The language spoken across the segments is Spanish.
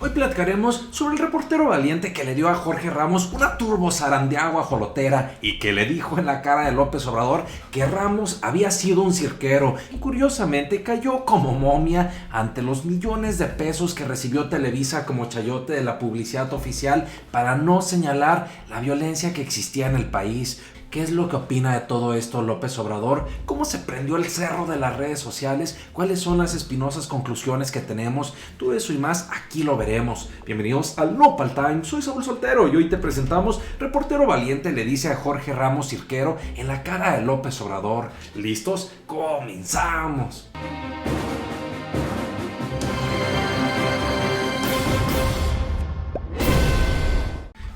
Hoy platicaremos sobre el reportero valiente que le dio a Jorge Ramos una turbozarandeada guajolotera y que le dijo en la cara de López Obrador que Ramos había sido un cirquero y curiosamente cayó como momia ante los millones de pesos que recibió Televisa como chayote de la publicidad oficial para no señalar la violencia que existía en el país. ¿Qué es lo que opina de todo esto López Obrador? ¿Cómo se prendió el cerro de las redes sociales? ¿Cuáles son las espinosas conclusiones que tenemos? Todo eso y más aquí lo veremos. Bienvenidos al Nopal Time, soy Saúl Soltero y hoy te presentamos Reportero Valiente le dice a Jorge Ramos cirquero en la cara de López Obrador. ¿Listos? ¡Comenzamos!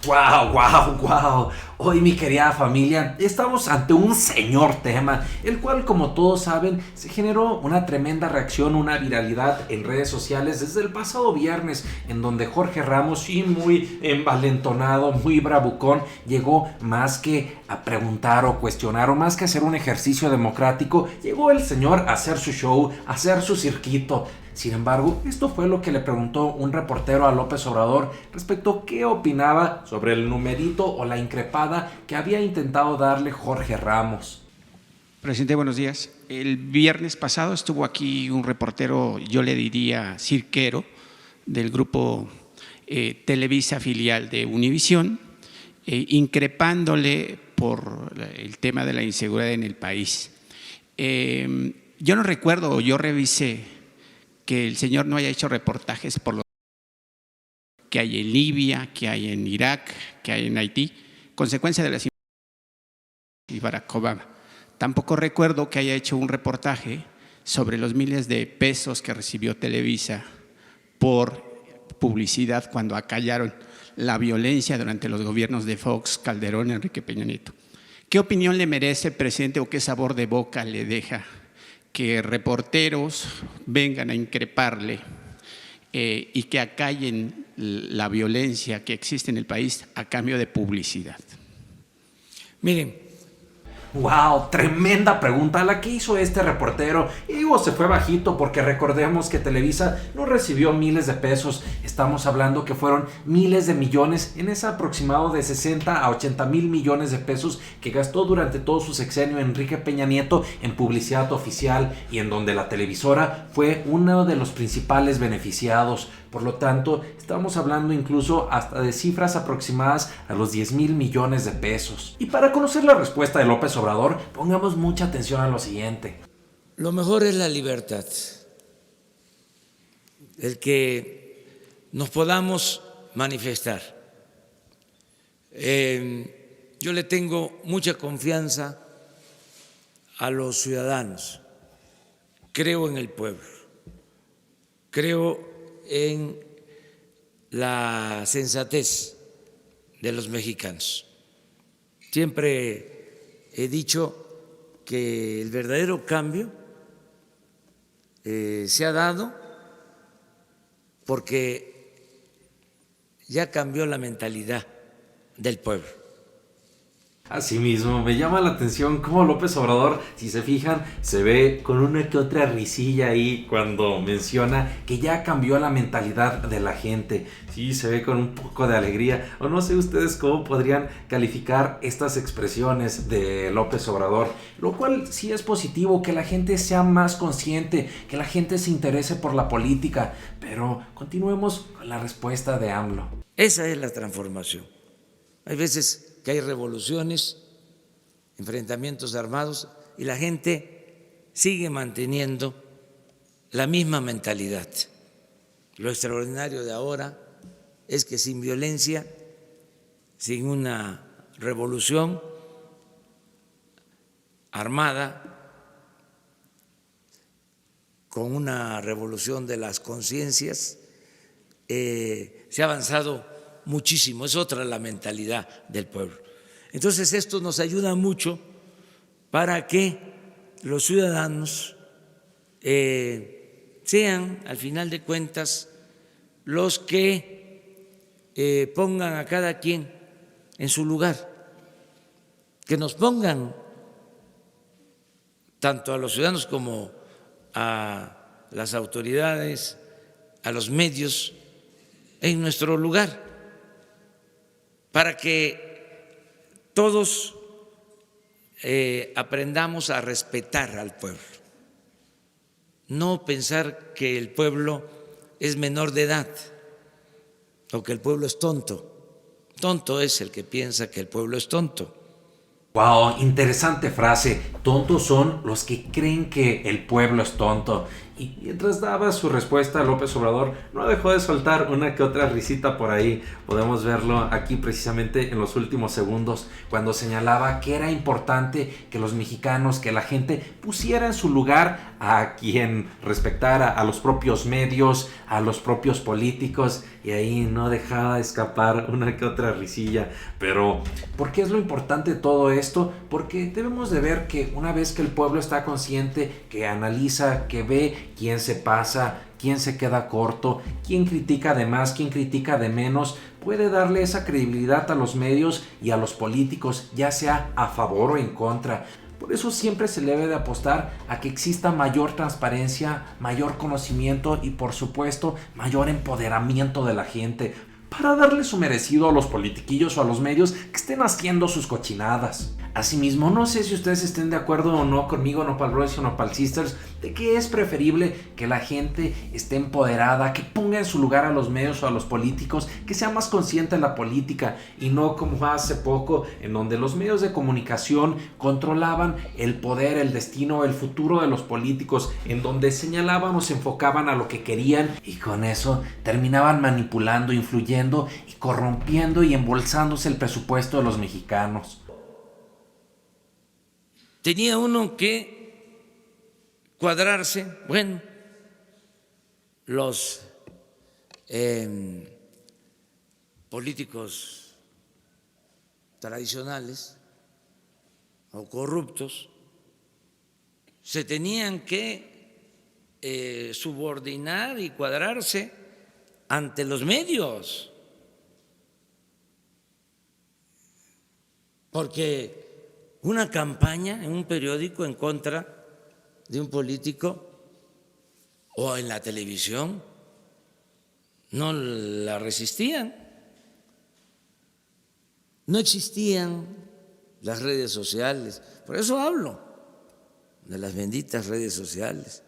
¡Wow! Hoy, mi querida familia, estamos ante un señor tema, el cual, como todos saben, se generó una tremenda reacción, una viralidad en redes sociales desde el pasado viernes, en donde Jorge Ramos, sí, muy envalentonado, muy bravucón, llegó más que a preguntar o cuestionar, o más que hacer un ejercicio democrático, llegó el señor a hacer su show, a hacer su cirquito. Sin embargo, esto fue lo que le preguntó un reportero a López Obrador respecto a qué opinaba sobre el numerito o la increpada que había intentado darle Jorge Ramos. Presidente, buenos días. El viernes pasado estuvo aquí un reportero, yo le diría cirquero, del grupo Televisa filial de Univisión, increpándole por el tema de la inseguridad en el país. Yo no recuerdo, yo revisé que el señor no haya hecho reportajes por lo que hay en Libia, que hay en Irak, que hay en Haití, consecuencia de las y Barack Obama. Tampoco recuerdo que haya hecho un reportaje sobre los miles de pesos que recibió Televisa por publicidad cuando acallaron la violencia durante los gobiernos de Fox, Calderón y Enrique Peña Nieto. ¿Qué opinión le merece, presidente, o qué sabor de boca le deja que reporteros vengan a increparle y que acallen la violencia que existe en el país a cambio de publicidad? Miren, ¡Wow! Tremenda pregunta la que hizo este reportero. Y digo, se fue bajito porque recordemos que Televisa no recibió miles de pesos. Estamos hablando que fueron miles de millones en ese aproximado de 60 a 80 mil millones de pesos que gastó durante todo su sexenio Enrique Peña Nieto en publicidad oficial y en donde la televisora fue uno de los principales beneficiados. Por lo tanto, estamos hablando incluso hasta de cifras aproximadas a los 10 mil millones de pesos. Y para conocer la respuesta de López Obrador, pongamos mucha atención a lo siguiente. lo mejor es la libertad, el que nos podamos manifestar. Yo le tengo mucha confianza a los ciudadanos, creo en el pueblo, creo en la sensatez de los mexicanos. Siempre he dicho que el verdadero cambio se ha dado porque ya cambió la mentalidad del pueblo. Asimismo, me llama la atención cómo López Obrador, si se fijan, se ve con una que otra risilla ahí cuando menciona que ya cambió la mentalidad de la gente. Sí, se ve con un poco de alegría. O no sé ustedes cómo podrían calificar estas expresiones de López Obrador. Lo cual sí es positivo, que la gente sea más consciente, que la gente se interese por la política. Pero continuemos con la respuesta de AMLO. Esa es la transformación. Hay veces que hay revoluciones, enfrentamientos armados y la gente sigue manteniendo la misma mentalidad. Lo extraordinario de ahora es que sin violencia, sin una revolución armada, con una revolución de las conciencias, se ha avanzado muchísimo, es otra la mentalidad del pueblo. Entonces esto nos ayuda mucho para que los ciudadanos sean, al final de cuentas, los que pongan a cada quien en su lugar, que nos pongan tanto a los ciudadanos como a las autoridades, a los medios, en nuestro lugar, para que todos aprendamos a respetar al pueblo, no pensar que el pueblo es menor de edad o que el pueblo es tonto. Tonto es el que piensa que el pueblo es tonto. Wow, interesante frase. Tontos son los que creen que el pueblo es tonto. Y mientras daba su respuesta a López Obrador, no dejó de soltar una que otra risita por ahí. Podemos verlo aquí precisamente en los últimos segundos, cuando señalaba que era importante que los mexicanos, que la gente pusiera en su lugar a quien respetara, a los propios medios, a los propios políticos, y ahí no dejaba escapar una que otra risilla. Pero, ¿por qué es lo importante de todo esto? Porque debemos de ver que una vez que el pueblo está consciente, que analiza, que ve quién se pasa, quién se queda corto, quién critica de más, quién critica de menos, puede darle esa credibilidad a los medios y a los políticos, ya sea a favor o en contra. Por eso siempre se debe de apostar a que exista mayor transparencia, mayor conocimiento y por supuesto mayor empoderamiento de la gente, para darle su merecido a los politiquillos o a los medios que estén haciendo sus cochinadas. Asimismo, no sé si ustedes estén de acuerdo o no conmigo, Nopal Brothers o Nopal Sisters, de que es preferible que la gente esté empoderada, que ponga en su lugar a los medios o a los políticos, que sea más consciente de la política y no como hace poco, en donde los medios de comunicación controlaban el poder, el destino, el futuro de los políticos, en donde señalaban o se enfocaban a lo que querían y con eso terminaban manipulando, influyendo y corrompiendo y embolsándose el presupuesto de los mexicanos. Tenía uno que cuadrarse, bueno, los políticos tradicionales o corruptos se tenían que subordinar y cuadrarse ante los medios, porque una campaña en un periódico en contra de un político o en la televisión no la resistían. No existían las redes sociales. Por eso hablo de las benditas redes sociales.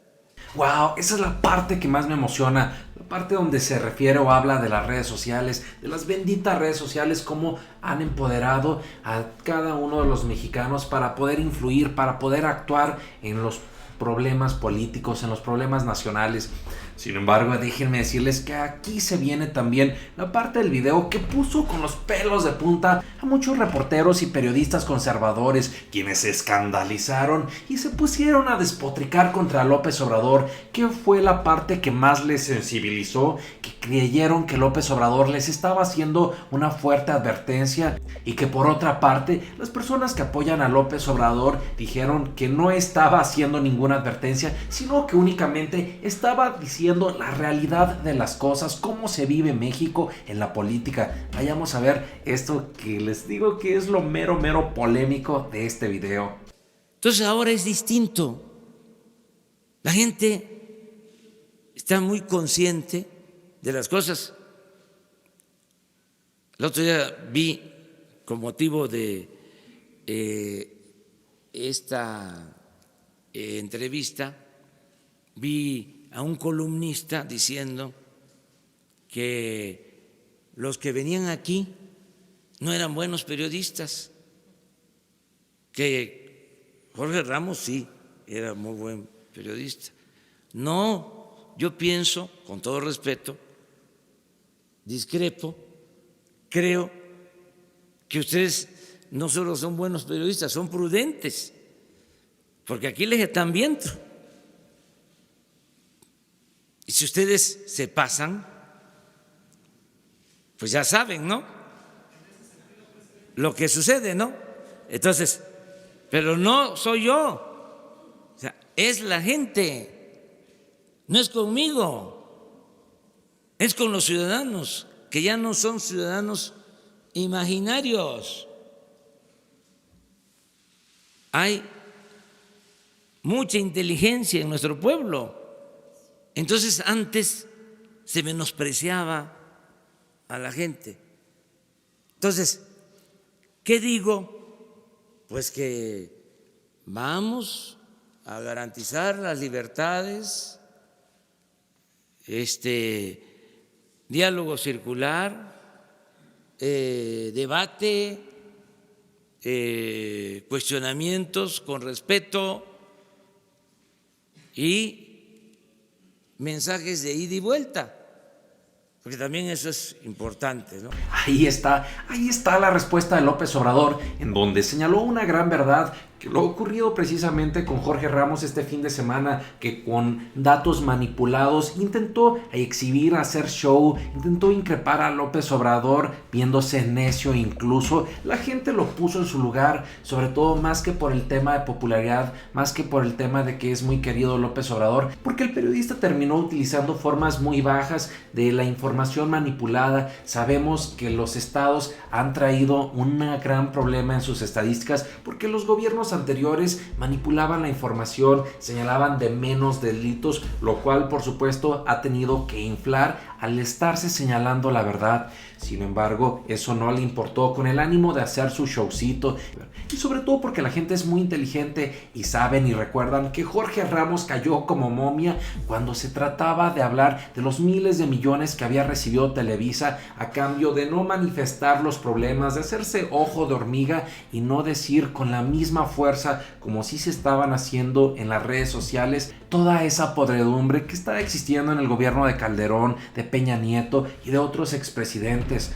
Wow, esa es la parte que más me emociona, la parte donde se refiere o habla de las redes sociales, de las benditas redes sociales, cómo han empoderado a cada uno de los mexicanos para poder influir, para poder actuar en los problemas políticos, en los problemas nacionales. Sin embargo, déjenme decirles que aquí se viene también la parte del video que puso con los pelos de punta a muchos reporteros y periodistas conservadores, quienes se escandalizaron y se pusieron a despotricar contra López Obrador, que fue la parte que más les sensibilizó, que creyeron que López Obrador les estaba haciendo una fuerte advertencia y que por otra parte las personas que apoyan a López Obrador dijeron que no estaba haciendo ninguna advertencia, sino que únicamente estaba diciendo la realidad de las cosas, cómo se vive México en la política. Vayamos a ver esto que les digo que es lo mero polémico de este video. Entonces ahora es distinto. La gente está muy consciente de las cosas. El otro día vi, con motivo de esta entrevista, vi a un columnista diciendo que los que venían aquí no eran buenos periodistas, que Jorge Ramos sí era muy buen periodista. No, yo pienso, con todo respeto, discrepo, creo que ustedes no solo son buenos periodistas, son prudentes, porque aquí les están viendo. Y si ustedes se pasan, pues ya saben, ¿no? Lo que sucede, ¿no? Entonces, pero no soy yo, o sea, es la gente, no es conmigo, es con los ciudadanos, que ya no son ciudadanos imaginarios. Hay mucha inteligencia en nuestro pueblo. Entonces antes se menospreciaba a la gente. Entonces, ¿qué digo? Pues que vamos a garantizar las libertades, diálogo circular, debate, cuestionamientos con respeto y mensajes de ida y vuelta, porque también eso es importante, ¿no? Ahí está la respuesta de López Obrador, en donde señaló una gran verdad, que lo ocurrido precisamente con Jorge Ramos este fin de semana, que con datos manipulados intentó exhibir, hacer show, intentó increpar a López Obrador, viéndose necio. Incluso la gente lo puso en su lugar, sobre todo más que por el tema de popularidad, más que por el tema de que es muy querido López Obrador, porque el periodista terminó utilizando formas muy bajas de la información manipulada. Sabemos que los estados han traído un gran problema en sus estadísticas, porque los gobiernos anteriores manipulaban la información, señalaban de menos delitos, lo cual por supuesto ha tenido que inflar al estarse señalando la verdad. Sin embargo, eso no le importó, con el ánimo de hacer su showcito, y sobre todo porque la gente es muy inteligente y saben y recuerdan que Jorge Ramos cayó como momia cuando se trataba de hablar de los miles de millones que había recibido Televisa a cambio de no manifestar los problemas, de hacerse ojo de hormiga y no decir con la misma fuerza como si se estaban haciendo en las redes sociales toda esa podredumbre que está existiendo en el gobierno de Calderón, de Peña Nieto y de otros expresidentes.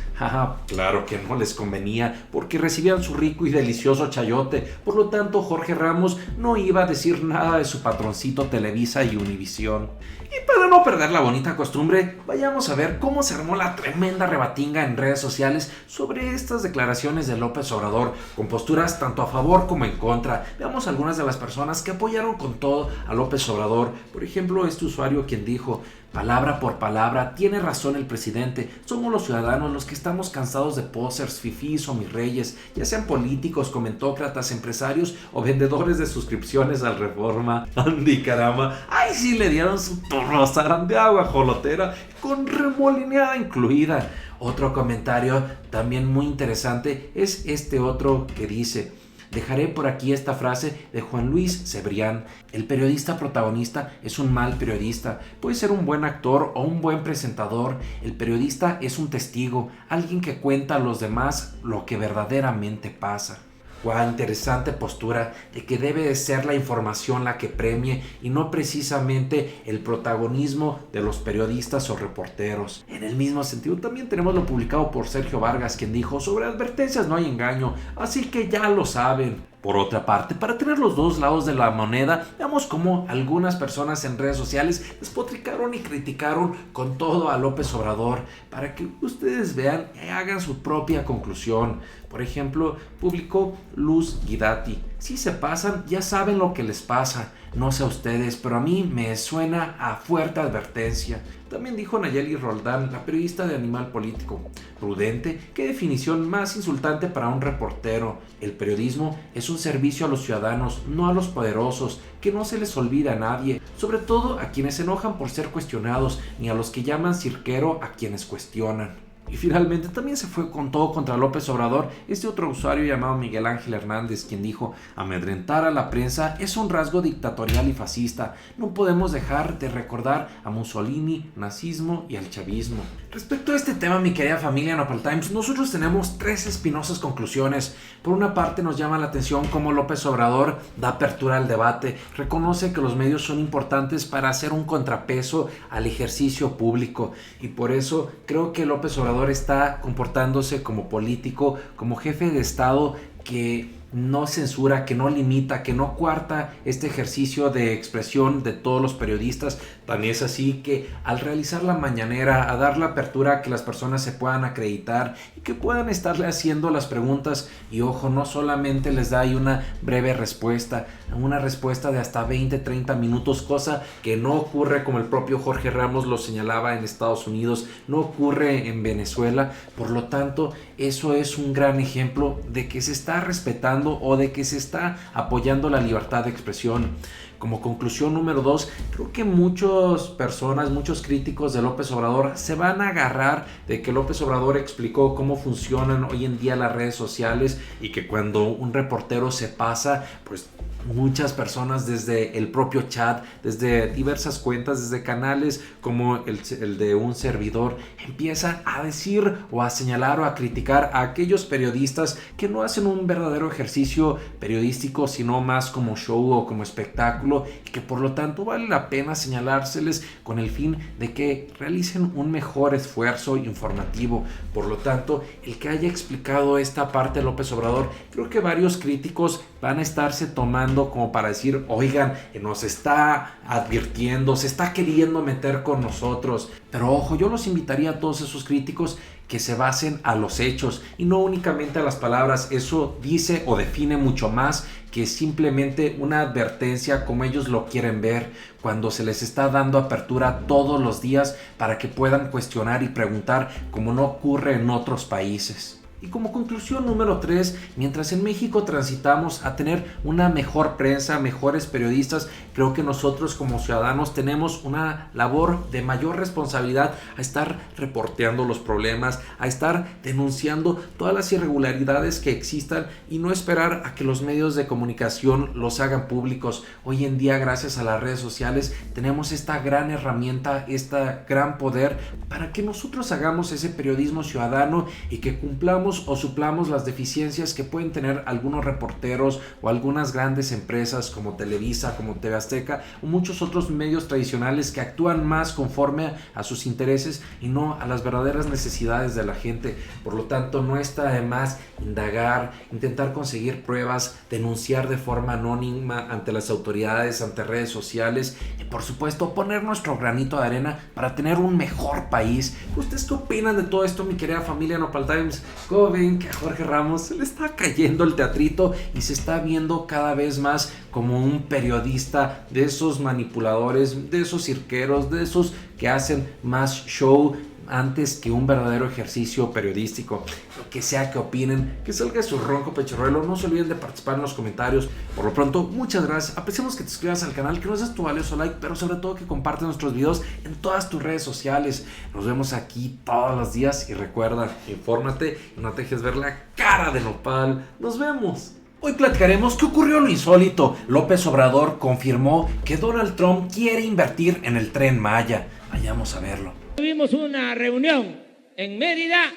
Claro que no les convenía, porque recibían su rico y delicioso chayote. Por lo tanto, Jorge Ramos no iba a decir nada de su patroncito Televisa y Univisión. Y para no perder la bonita costumbre, vayamos a ver cómo se armó la tremenda rebatinga en redes sociales sobre estas declaraciones de López Obrador, con posturas tanto a favor como en contra. Veamos algunas de las personas que apoyaron con todo a López Obrador. Por ejemplo, este usuario quien dijo: palabra por palabra, tiene razón el presidente. Somos los ciudadanos los que estamos cansados de posers, fifís o mis reyes, ya sean políticos, comentócratas, empresarios o vendedores de suscripciones al Reforma. Andy caramba, ay sí le dieron su turbozarán de agua jolotera con remolineada incluida. Otro comentario también muy interesante es este otro que dice: dejaré por aquí esta frase de Juan Luis Cebrián: el periodista protagonista es un mal periodista. Puede ser un buen actor o un buen presentador. El periodista es un testigo, alguien que cuenta a los demás lo que verdaderamente pasa. Guau, interesante postura de que debe de ser la información la que premie y no precisamente el protagonismo de los periodistas o reporteros. En el mismo sentido también tenemos lo publicado por Sergio Vargas, quien dijo: sobre advertencias no hay engaño, así que ya lo saben. Por otra parte, para tener los dos lados de la moneda, veamos cómo algunas personas en redes sociales despotricaron y criticaron con todo a López Obrador, para que ustedes vean y hagan su propia conclusión. Por ejemplo, publicó Luz Guidati: si se pasan, ya saben lo que les pasa. No sé a ustedes, pero a mí me suena a fuerte advertencia. También dijo Nayeli Roldán, la periodista de Animal Político: prudente, qué definición más insultante para un reportero. El periodismo es un servicio a los ciudadanos, no a los poderosos, que no se les olvida a nadie, sobre todo a quienes se enojan por ser cuestionados, ni a los que llaman cirquero a quienes cuestionan. Y finalmente también se fue con todo contra López Obrador este otro usuario llamado Miguel Ángel Hernández, quien dijo: amedrentar a la prensa es un rasgo dictatorial y fascista. No podemos dejar de recordar a Mussolini, nazismo y al chavismo. Respecto a este tema, mi querida familia Nopal Times, nosotros tenemos tres espinosas conclusiones. Por una parte, nos llama la atención cómo López Obrador da apertura al debate, reconoce que los medios son importantes para hacer un contrapeso al ejercicio público, y por eso creo que López Obrador está comportándose como político, como jefe de Estado que no censura, que no limita, que no coarta este ejercicio de expresión de todos los periodistas. Tan es así que al realizar la mañanera, a dar la apertura a que las personas se puedan acreditar y que puedan estarle haciendo las preguntas, y ojo, no solamente les da ahí una breve respuesta, una respuesta de hasta 20-30 minutos, cosa que no ocurre, como el propio Jorge Ramos lo señalaba, en Estados Unidos, no ocurre en Venezuela. Por lo tanto, eso es un gran ejemplo de que se está respetando o de que se está apoyando la libertad de expresión. Como conclusión número 2, creo que muchas personas, muchos críticos de López Obrador se van a agarrar de que López Obrador explicó cómo funcionan hoy en día las redes sociales y que cuando un reportero se pasa, pues muchas personas desde el propio chat, desde diversas cuentas, desde canales como el de un servidor, empiezan a decir o a señalar o a criticar a aquellos periodistas que no hacen un verdadero ejercicio periodístico, sino más como show o como espectáculo, y que por lo tanto vale la pena señalárseles con el fin de que realicen un mejor esfuerzo informativo. Por lo tanto, el que haya explicado esta parte de López Obrador, creo que varios críticos van a estarse tomando como para decir, oigan, nos está advirtiendo, se está queriendo meter con nosotros. Pero ojo, yo los invitaría a todos esos críticos que se basen a los hechos y no únicamente a las palabras. Eso dice o define mucho más que simplemente una advertencia como ellos lo quieren ver, cuando se les está dando apertura todos los días para que puedan cuestionar y preguntar, como no ocurre en otros países. Y como conclusión número 3, mientras en México transitamos a tener una mejor prensa, mejores periodistas, creo que nosotros como ciudadanos tenemos una labor de mayor responsabilidad a estar reporteando los problemas, a estar denunciando todas las irregularidades que existan y no esperar a que los medios de comunicación los hagan públicos. Hoy en día, gracias a las redes sociales, tenemos esta gran herramienta, este gran poder para que nosotros hagamos ese periodismo ciudadano y que cumplamos o suplamos las deficiencias que pueden tener algunos reporteros o algunas grandes empresas como Televisa, como TV Azteca o muchos otros medios tradicionales que actúan más conforme a sus intereses y no a las verdaderas necesidades de la gente. Por lo tanto, no está de más indagar, intentar conseguir pruebas, denunciar de forma anónima ante las autoridades, ante redes sociales y por supuesto poner nuestro granito de arena para tener un mejor país. ¿Ustedes qué opinan de todo esto, mi querida familia Nopal Times? ¿Cómo ven que a Jorge Ramos se le está cayendo el teatrito y se está viendo cada vez más como un periodista de esos manipuladores, de esos cirqueros, de esos que hacen más show antes que un verdadero ejercicio periodístico? Lo que sea que opinen, que salga su ronco pechorruelo, no se olviden de participar en los comentarios. Por lo pronto, muchas gracias, apreciamos que te suscribas al canal, que nos des tu valioso like, pero sobre todo que compartas nuestros videos en todas tus redes sociales. Nos vemos aquí todos los días y recuerda, infórmate y no te dejes ver la cara de Nopal. Nos vemos. Hoy platicaremos qué ocurrió lo insólito. López Obrador confirmó que Donald Trump quiere invertir en el Tren Maya. Vayamos a verlo. Tuvimos una reunión en Mérida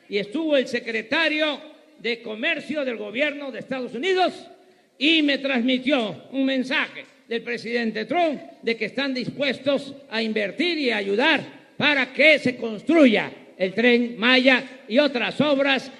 y estuvo el secretario de Comercio del gobierno de Estados Unidos y me transmitió un mensaje del presidente Trump de que están dispuestos a invertir y ayudar para que se construya el Tren Maya y otras obras